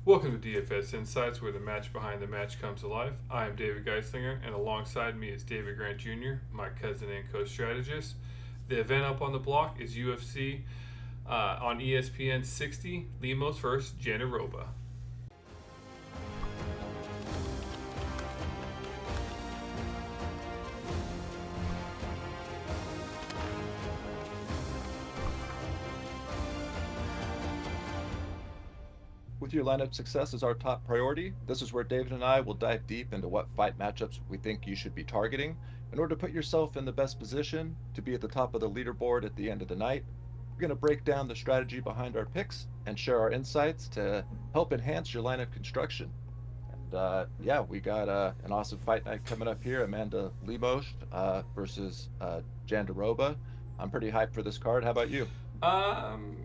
Welcome to DFS Insights, where the match behind the match comes to life. I am David Geislinger, and alongside me is David Grant Jr., my cousin and co-strategist. The event up on the block is UFC on ESPN 60, Lemos versus Jandiroba. With your lineup success as our top priority, this is where David and I will dive deep into what fight matchups we think you should be targeting in order to put yourself in the best position to be at the top of the leaderboard at the end of the night. We're going to break down the strategy behind our picks and share our insights to help enhance your lineup construction. And yeah, we got an awesome fight night coming up here. Amanda Lemos versus Jandiroba. I'm pretty hyped for this card. How about you? Um,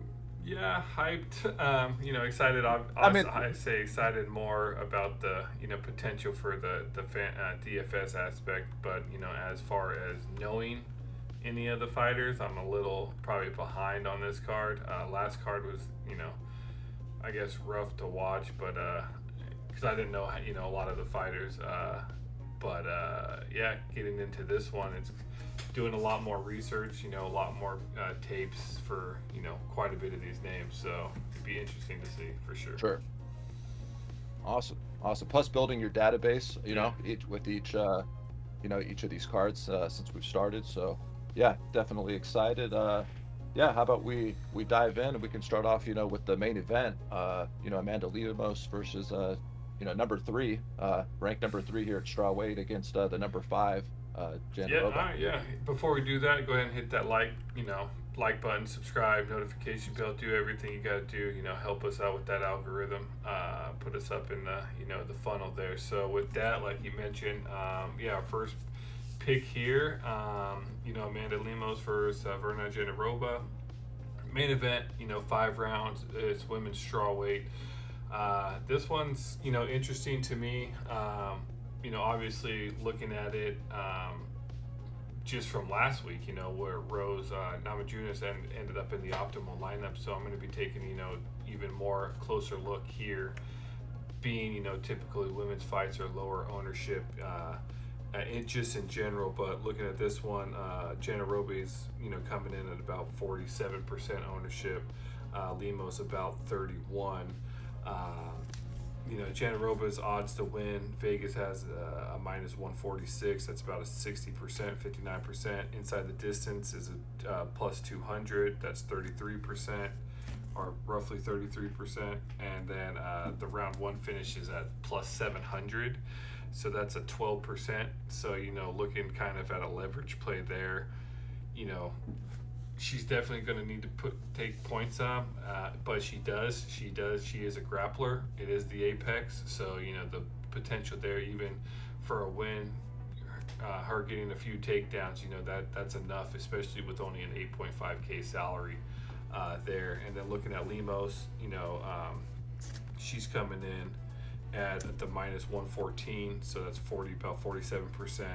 yeah, hyped. Excited. I mean, I say excited more about the potential for the DFS aspect, but as far as knowing any of the fighters, I'm a little probably behind on this card. Last card was I guess rough to watch, but because I didn't know a lot of the fighters. Yeah, getting into this one, it's doing a lot more research, a lot more tapes for, quite a bit of these names. So it'd be interesting to see for sure. sure. Awesome. Awesome. Plus building your database, Yeah. each of these cards since we've started. So yeah, definitely excited. Yeah, how about we dive in and we can start off, with the main event. Amanda Lemos versus number three, ranked number three here at strawweight against the number five, Yeah, all Jandiroba. right, yeah. Before we do that, go ahead and hit that like button, subscribe, notification bell, do everything you got to do. Help us out with that algorithm. Put us up in the funnel there. So with that, like you mentioned, our first pick here, Amanda Lemos versus Verna Jandiroba. Main event, 5 rounds. It's women's strawweight. This one's interesting to me. Obviously looking at it just from last week, where Rose Namajunas ended up in the optimal lineup. So I'm going to be taking even more closer look here, being typically women's fights are lower ownership. Just in general, but looking at this one, Jandiroba is coming in at about 47% ownership. Lemos about 31. Jandiroba's odds to win. Vegas has a minus 146. That's about a 60%, 59%. Inside the distance is a plus 200. That's 33%, or roughly 33%. And then the round one finishes at plus 700. So that's a 12%. So, looking kind of at a leverage play there, you know, she's definitely going to need to take points on, but she does. She is a grappler. It is the apex, so the potential there, even for a win, her getting a few takedowns, that's enough, especially with only an 8.5K salary there. And then looking at Lemos, she's coming in at the minus 114, so that's about 47%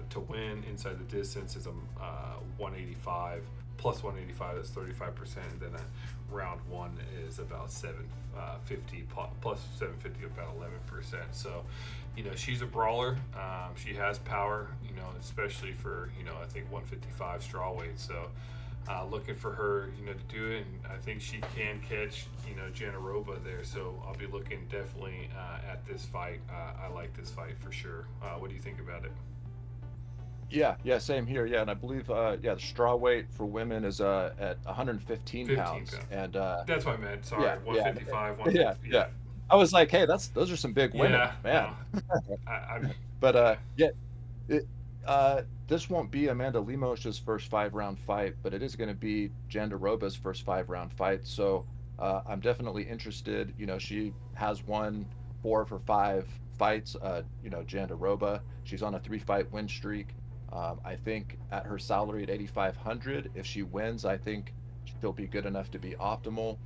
to win. Inside the distance is a 185, plus 185, that's 35%, and then round one is about 750, plus 750, about 11%. So she's a brawler. She has power, especially for I think 155 strawweight. So looking for her, to do it, and I think she can catch, Jandiroba there. So I'll be looking definitely at this fight. I like this fight for sure. What do you think about it? Yeah, same here. Yeah, and I believe the straw weight for women is at 115 15 pounds. pounds. And That's what I meant. yeah, Sorry, yeah, 155, yeah, 150. yeah. Yeah, I was like, hey, those are some big women, yeah. man. No, I But yeah. yeah, it, this won't be Amanda Lemos's first 5 round fight, but it is going to be Jandiroba's first 5 round fight. So I'm definitely interested. She has won 4 of her 5 fights. Jandiroba, she's on a 3 fight win streak. I think at her salary at 8,500, if she wins, I think she'll be good enough to be optimal.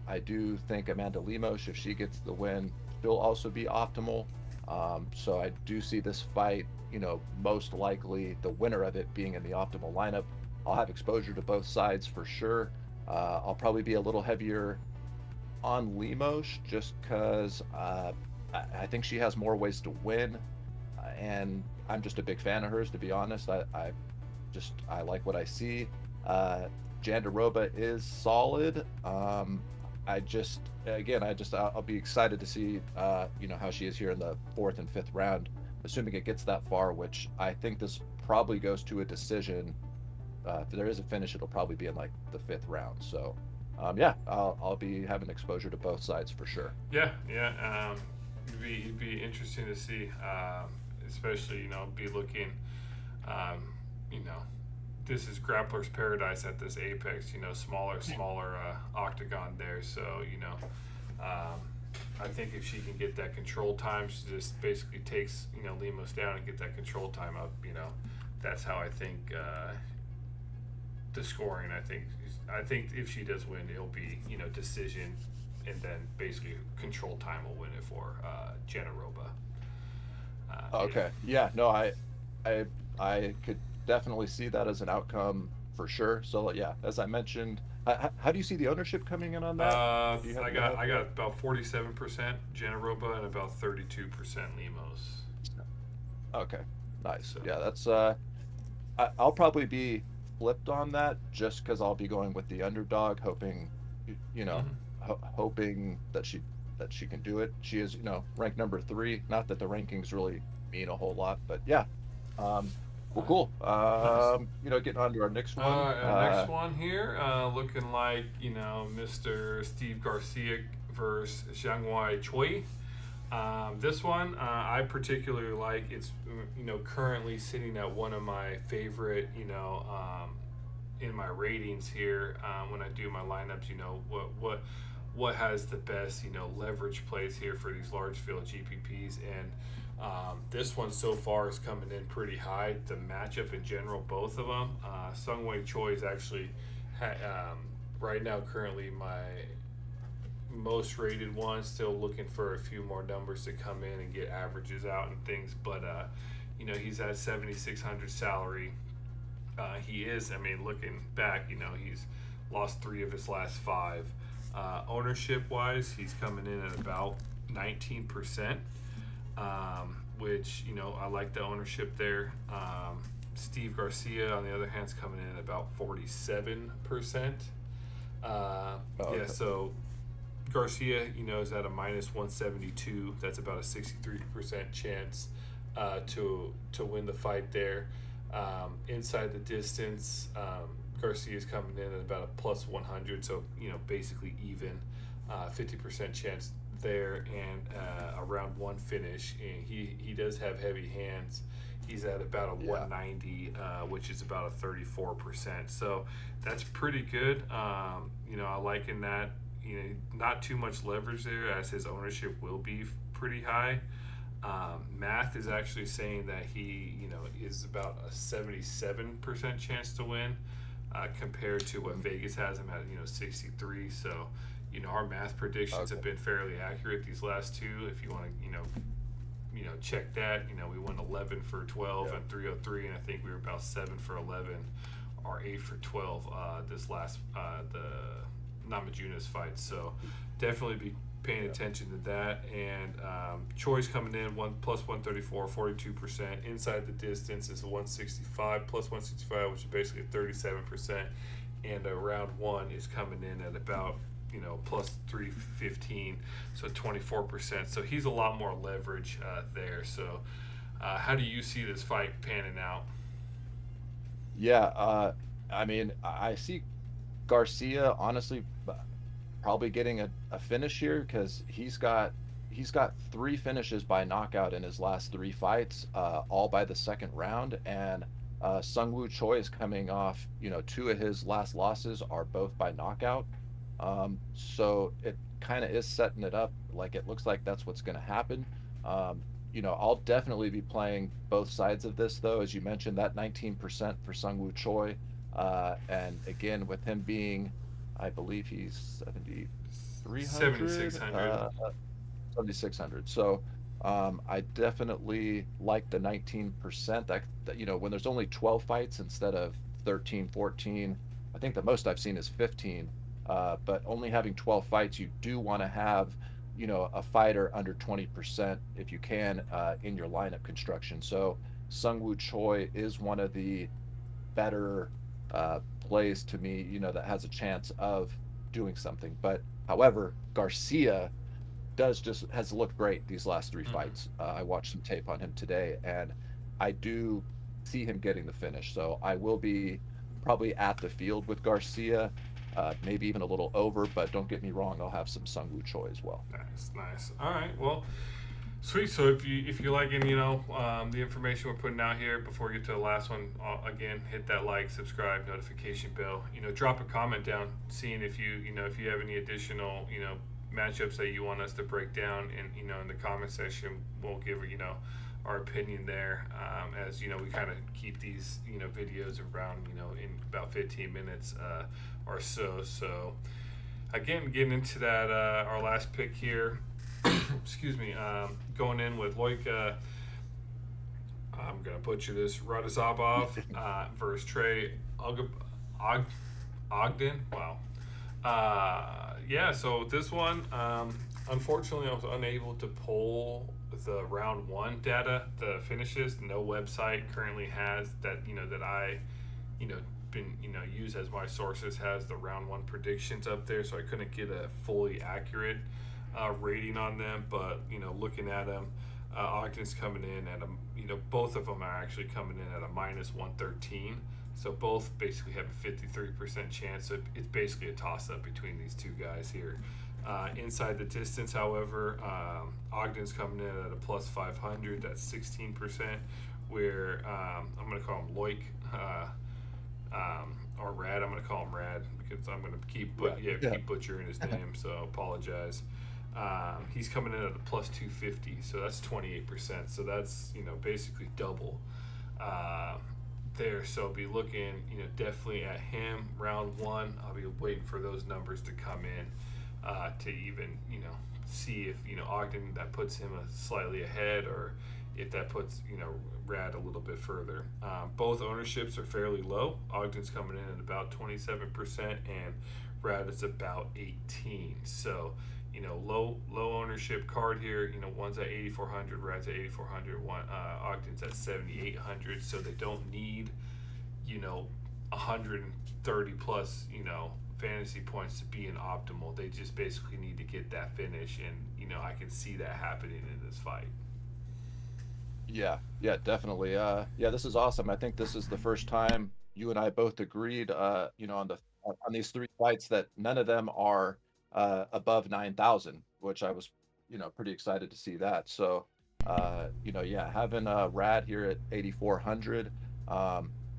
I do think Amanda Lemos, if she gets the win, she'll also be optimal. So I do see this fight, most likely the winner of it being in the optimal lineup. I'll have exposure to both sides for sure. I'll probably be a little heavier on Lemos just because I think she has more ways to win, and I'm just a big fan of hers, to be honest. I like what I see. Uh, Jandiroba is solid. I just again I'll be excited to see how she is here in the fourth and fifth round, assuming it gets that far, which I think this probably goes to a decision. If there is a finish, it'll probably be in like the fifth round. So yeah, I'll be having exposure to both sides for sure. Yeah, yeah. It'd be interesting to see, especially be looking, um, you know, this is grappler's paradise at this apex. Smaller octagon there. So I think if she can get that control time, she just basically takes Lemos down and get that control time up. That's how I think the scoring. I think if she does win, it'll be decision, and then basically control time will win it for Jandiroba. Okay. Yeah. No, I could definitely see that as an outcome for sure. So yeah, as I mentioned, how do you see the ownership coming in on that? Do you have I got about 47% Jandiroba and about 32% Lemos. Okay, nice. So Yeah, that's I'll probably be flipped on that just because I'll be going with the underdog, hoping, you know, mhm. hoping that she can do it. She is, ranked number three. Not that the rankings really mean a whole lot, but yeah. Well, Uh, cool. nice. Getting on to our next one. Next one here, looking like Mr. Steve Garcia versus Choi. This one I particularly like. It's currently sitting at one of my favorite in my ratings here when I do my lineups. What has the best leverage plays here for these large field GPPs, and this one so far is coming in pretty high. The matchup in general, both of them. Sungwei Choi is actually right now currently my most rated one. Still looking for a few more numbers to come in and get averages out and things, but he's at 7,600 salary. He is. I mean, looking back, he's lost three of his last five. Ownership wise, he's coming in at about 19%, which I like the ownership there. Steve Garcia, on the other hand, is coming in at about 47%. Oh, Yeah, okay. so Garcia, is at a minus 172. That's about a 63% chance to win the fight there. Inside the distance, Garcia is coming in at about a plus 100, so basically even. 50% chance there, and a round one finish. And he does have heavy hands. He's at about a Yeah. 190, which is about a 34%. So that's pretty good. I like in that. Not too much leverage there, as his ownership will be pretty high. Math is actually saying that he, is about a 77% chance to win, compared to what Mhm. Vegas has him at, 63. So, our math predictions Okay. have been fairly accurate these last two. If you want to, check that. We won 11 for 12 Yeah. and 303, and I think we were about 7 for 11 or 8 for 12 this last the Namajunas fight. So definitely be paying Yeah. attention to that. And Choi's coming in 134, 42%. Inside the distance is a 165 plus 165, which is basically 37%. And round one is coming in at about plus 315, so 24%. So he's a lot more leverage there. So how do you see this fight panning out? Yeah. I mean, I see Garcia honestly probably getting a finish here because he's got three finishes by knockout in his last three fights, all by the second round. And Sungwoo Choi is coming off, two of his last losses are both by knockout. So it kind of is setting it up like it looks like that's what's going to happen. I'll definitely be playing both sides of this, though, as you mentioned, that 19% for Sungwoo Choi. And again, with him being, I believe he's 7,300, 7,600. 7,600. So I definitely like the 19%. When there's only 12 fights instead of 13, 14, I think the most I've seen is 15. But only having 12 fights, you do want to have, a fighter under 20% if you can, in your lineup construction. So Sungwoo Choi is one of the better plays to me, that has a chance of doing something. But however, Garcia does just has looked great these last three Mm-hmm. fights. I watched some tape on him today, and I do see him getting the finish. So I will be probably at the field with Garcia, maybe even a little over. But don't get me wrong, I'll have some Sungwoo Choi as well. Nice, nice. All right, well, sweet. So if you're liking the information we're putting out here, before we get to the last one, again, hit that like, subscribe, notification bell. Drop a comment down, seeing if if you have any additional matchups that you want us to break down, and in the comment section we'll give our opinion there. As we kind of keep these videos around in about 15 minutes or so. So again, getting into that our last pick here. Excuse me. Going in with I'm gonna butcher this. Radzhabov versus Trey Ogden. Wow. Yeah. So this one, unfortunately, I was unable to pull the round one data, the finishes. No website currently has that. That I, you know, been used as my sources has the round one predictions up there, so I couldn't get a fully accurate rating on them. But looking at them, Ogden's coming in at a both of them are actually coming in at a minus 113. So both basically have a 53% chance. So it's basically a toss up between these two guys here. Inside the distance, however, Ogden's coming in at a plus 500. That's 16%. Where I'm going to call him Loic. Or Rad. I'm going to call him Rad because I'm going to keep butchering his name. So apologize. He's coming in at a plus 250, so that's 28%. So that's basically double there. So I'll be looking definitely at him round one. I'll be waiting for those numbers to come in to even see if Ogden that puts him slightly ahead, or if that puts Rad a little bit further. Both ownerships are fairly low. Ogden's coming in at about 27%, and Rad is about 18. So low ownership card here. One's at 8,400, Rad's at 8,400. Ogden's at 7,800. So they don't need 130 plus fantasy points to be an optimal. They just basically need to get that finish, and I can see that happening in this fight. Yeah, definitely. Yeah, this is awesome. I think this is the first time you and I both agreed, on these three fights that none of them are above 9,000, which I was, pretty excited to see that. So, yeah, having Rad here at 8,400,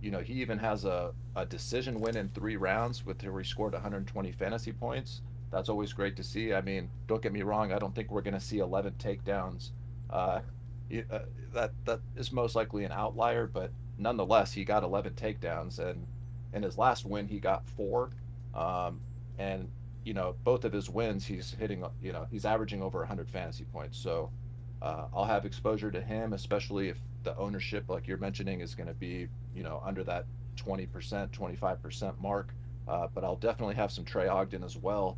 he even has a decision win in 3 rounds where he scored 120 fantasy points. That's always great to see. I mean, don't get me wrong, I don't think we're going to see 11 takedowns. Uh, that is most likely an outlier, but nonetheless, he got 11 takedowns, and in his last win, he got 4. And both of his wins, he's hitting, he's averaging over 100 fantasy points. So I'll have exposure to him, especially if the ownership, like you're mentioning, is going to be, under that 20%, 25% mark. But I'll definitely have some Trey Ogden as well.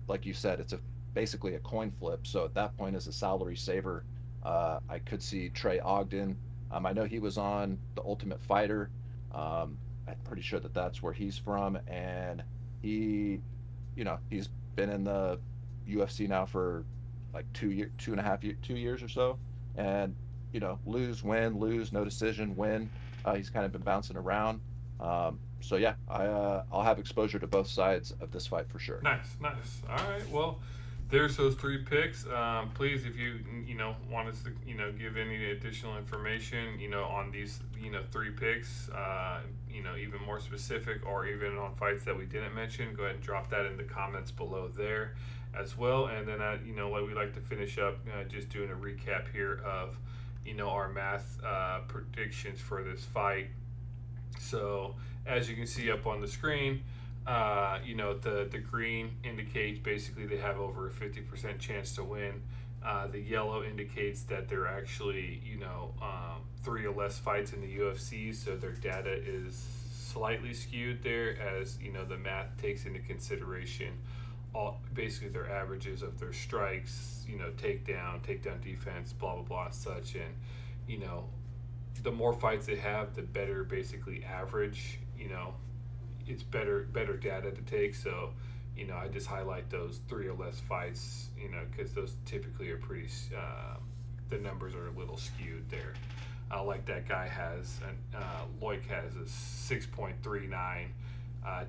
Like you said, it's basically a coin flip. So at that point, as a salary saver, I could see Trey Ogden. I know he was on The Ultimate Fighter. I'm pretty sure that that's where he's from, and he's been in the UFC now for like 2 year, 2.5 year, 2 years or so, and lose, win, lose, no decision, win. He's kind of been bouncing around. So yeah, I'll have exposure to both sides of this fight for sure. Nice, nice. All right, well, there's those 3 picks. Please, if you want us to give any additional information on these 3 picks, even more specific, or even on fights that we didn't mention, go ahead and drop that in the comments below there as well. And then what we like to finish up, just doing a recap here of our math predictions for this fight. So as you can see up on the screen, the green indicates basically they have over a 50% chance to win. The yellow indicates that they're actually 3 or less fights in the UFC, so their data is slightly skewed there, as you know the math takes into consideration all basically their averages of their strikes, you know, takedown defense, blah blah blah, and such. And you know, the more fights they have, the better basically average. You know, it's better data to take. So, you know, I just highlight those 3 or less fights. You know, because those typically are pretty. The numbers are a little skewed there. Like that guy has, Loic has a 6.39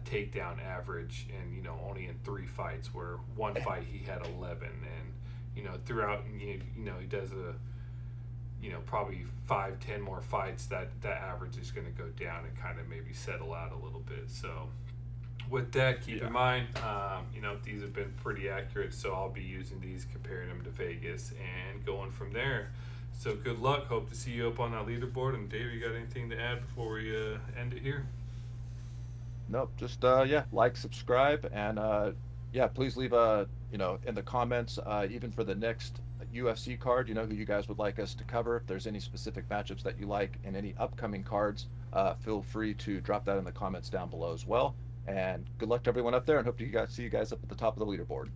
takedown average, and you know only in 3 fights. Where one fight he had 11, and you know throughout, you know he does probably 5-10 more fights, that average is going to go down and kind of maybe settle out a little bit. So with that, keep in mind, you know, these have been pretty accurate, so I'll be using these, comparing them to Vegas, and going from there. So good luck. Hope to see you up on that leaderboard. And Dave, you got anything to add before we end it here? Nope, just yeah, like, subscribe, and yeah, please leave in the comments, even for the next UFC card, who you guys would like us to cover. If there's any specific matchups that you like in any upcoming cards, feel free to drop that in the comments down below as well. And good luck to everyone up there, and hope to see you guys up at the top of the leaderboard.